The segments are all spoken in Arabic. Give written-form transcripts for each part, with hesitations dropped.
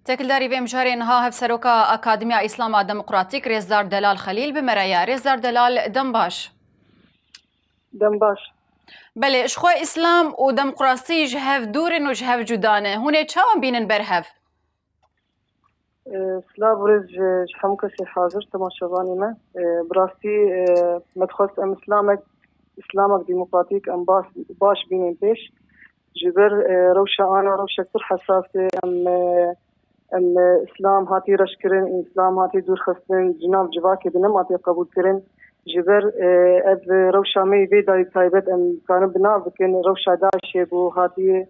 تکلداری ویم جارین ها هف سروکا اکادمیا اسلاما دموکراتیک رزدار دلال خلیل بمرایا رزدار دلال دم باش بله اشخوا اسلام و دموکراسی جهف دورن و جهف جدانه هونه چاوان بینن برهف سلام ورز همون کسی حاضر تماشاوانی ما براستی مدخوست ام اسلامك ديمقراطيك ام باش بينين بيش جبر روشة انا روشة كتر حساسة ام اسلام هاتي رشكرن اسلام هاتي دور خستن جناب جواكي بنم هاتي قبول كرن جبر اب روشة مي بيدا تايبت ام كانوا بنا بكن روشة داشي بو هاتي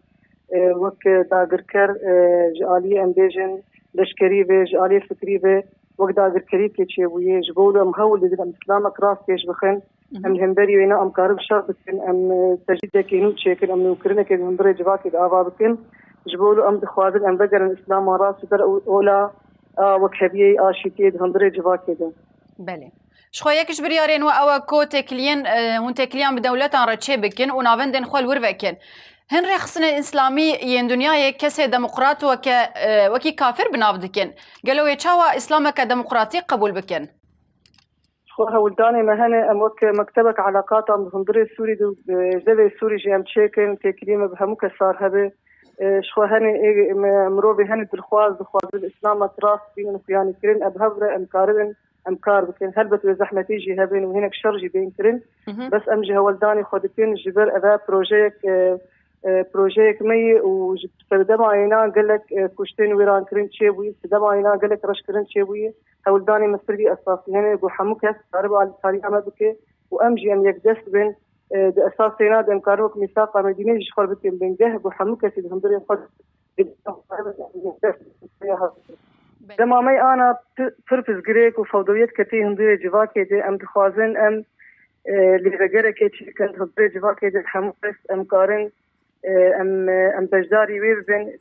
وك داگر كر جالي ام بيجن لشكري بي جالي فكري بي وك داگر كري كيشي بويه جبولو ام هول دي ام اسلامك راس كيش بخن ام همبري وينا ام قارب شرط بكن ام تجديد كينو تشيكن ام نوكرنا كي همبري جواكي دعوا بكن جبولو ام دخوازن ام بقر الاسلام راس بر اولا وكهبيه اشيتي همبري جواكي ده بله شخو يكش بريارين و او كو تكلين هون تكليان بدولتان رتشي بكن و نافندن خول ورفكن هن رخصن الاسلامي ين دنيا كسي ديمقراط وكي كافر بنافدكن قالوا يتشاوا اسلامك ديمقراطي قبول بكن خوها ولداني مهنة اموك مكتبك علاقات ام هندري السوري زبي السوري جي ام تشيكن تكليم بهموك صار هبه شخو هني مروبي هني دخواز الاسلام تراث بين يعني كرين ابهبر امكارن امكار بكن هلبت زحمتي جي هبين وهناك شرجي بين كرين بس امجي ولداني خدتين جبر ابا بروجيك مي وجبت معينا قال لك كشتين ويران كرين تشيبوي معينا قال لك رش كرين تشيبوي هولداني مسري اساسي هنا بو حموكس قربوا على الطريقه ما بك وامجي ام يقدس بين اساسينا دم كاروك ميثاق مدينه جخر بك بين جه بو حموكس هم دري خد دمامي انا فرفز جريك وفوضويات كتي هندي جواكي دي ام دخوازن ام اللي رجره كي كانت هندي جواكي دي حموكس ام كارن ام بجداري ويبن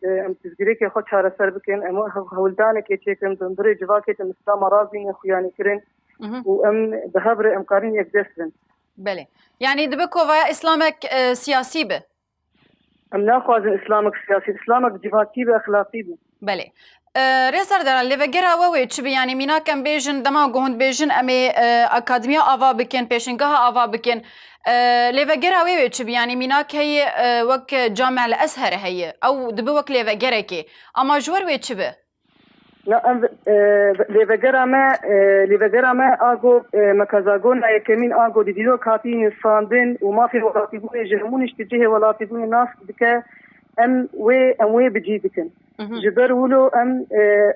ام تزگريك خود شهر سر بكن ام هولدانه كي تشيكم دندري جواكي تمسلام رازين خوياني كرين وام بهبر ام قارين يكدسن بله يعني دبكوفا اسلامك سياسي به ام ناخذ اسلامك سياسي اسلامك جواكي به اخلاقي به بله ريسر در لفجرا ووي تشبي يعني مينا كان بيجن دما جوهند بيجن امي اكاديميا افا بكن بيشنجها افا بكن لفجرا ووي تشبي يعني مينا كي وك جامع الازهر هي او دبوك لفجرا كي اما جور وي تشبي لا لفجرا ما اغو مكازاغون يكمين اغو ديدو كاتين صاندين وما في ولاتيبون يجرمون اشتجيه ولاتيبون الناس بك ام وي بجي بكن جبر ولو ام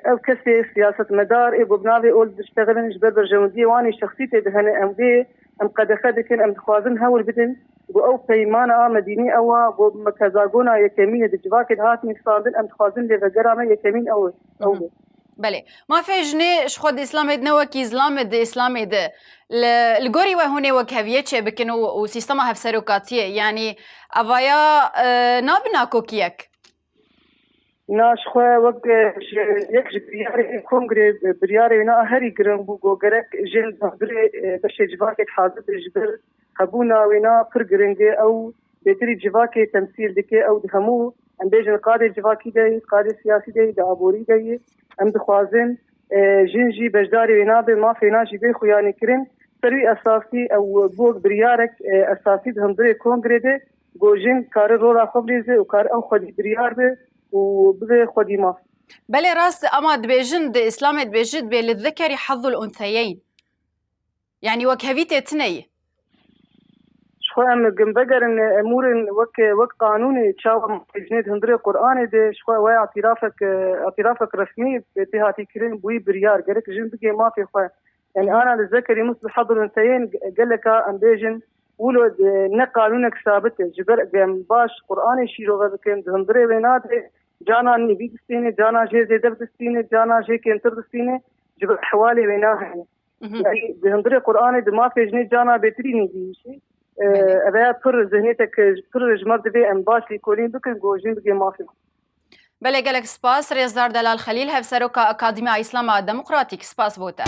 او كسي سياسه مدار ابو بنابي اول بيشتغلن جبر برجوندي واني شخصيتي دهن ام دي ام قد خدكن ام خوازن هول بدن او بيمانه مديني او مكازاغونا يكمين دجواك هات مصادن ام خوازن لفجرامه يكمين او بله ما في جني شخود اسلام دنا وكي اسلام ده الجوري وهنا وكهفيتش بكنو وسيستما هفسروكاتيه يعني افايا نابنا كوكيك ناش خو وق يك برياري كونغري برياري نا هري جرن بو غرك جن بدري بش جواك حاضر جبر خبونا وينا فرغرنجي او بيتري جواك تمثيل دكي او دهمو ام بيجن قاضي جواكي دي قاضي سياسي دي دابوري دي ام دخوازن جنجي بجداري وينا ما فينا جيبي خوياني كرين سروي اساسي او بوق بريارك اساسي دهم دري كونغري دي جوجين كار رولا خبريزي وكار او خدي بريار دي وبدي خدي ما بلي راس اما دبيجن دي اسلام دبيجد للذكر حظ الانثيين يعني وكهفيتي تني شو ام جنبقر ان امور وك قانوني تشاور جنيد هندري قراني دي شو ويا اعترافك رسمي بتهاتي كرين بوي بريار قالك جنبقي ما في خو يعني انا للذكر يمس بحظ الانثيين قال لك ام بيجن ولو ن قانونك ثابت جبر باش قراني شيرو بكم هندري بينات جانا نبي دستيني جانا جي زيد دستيني جانا جي كنتر دستيني جبر حوالي بينها يعني بهندري قراني ما في جني جانا بتريني دي شيء ابا بر ذهنيتك بر جمرد بي ام باش ليكولين بكن جوجين بكي ما في بله قالك سباس ريزدار دلال خليل هفسروكا اكاديميا اسلاما ديمقراطيك سباس بوتا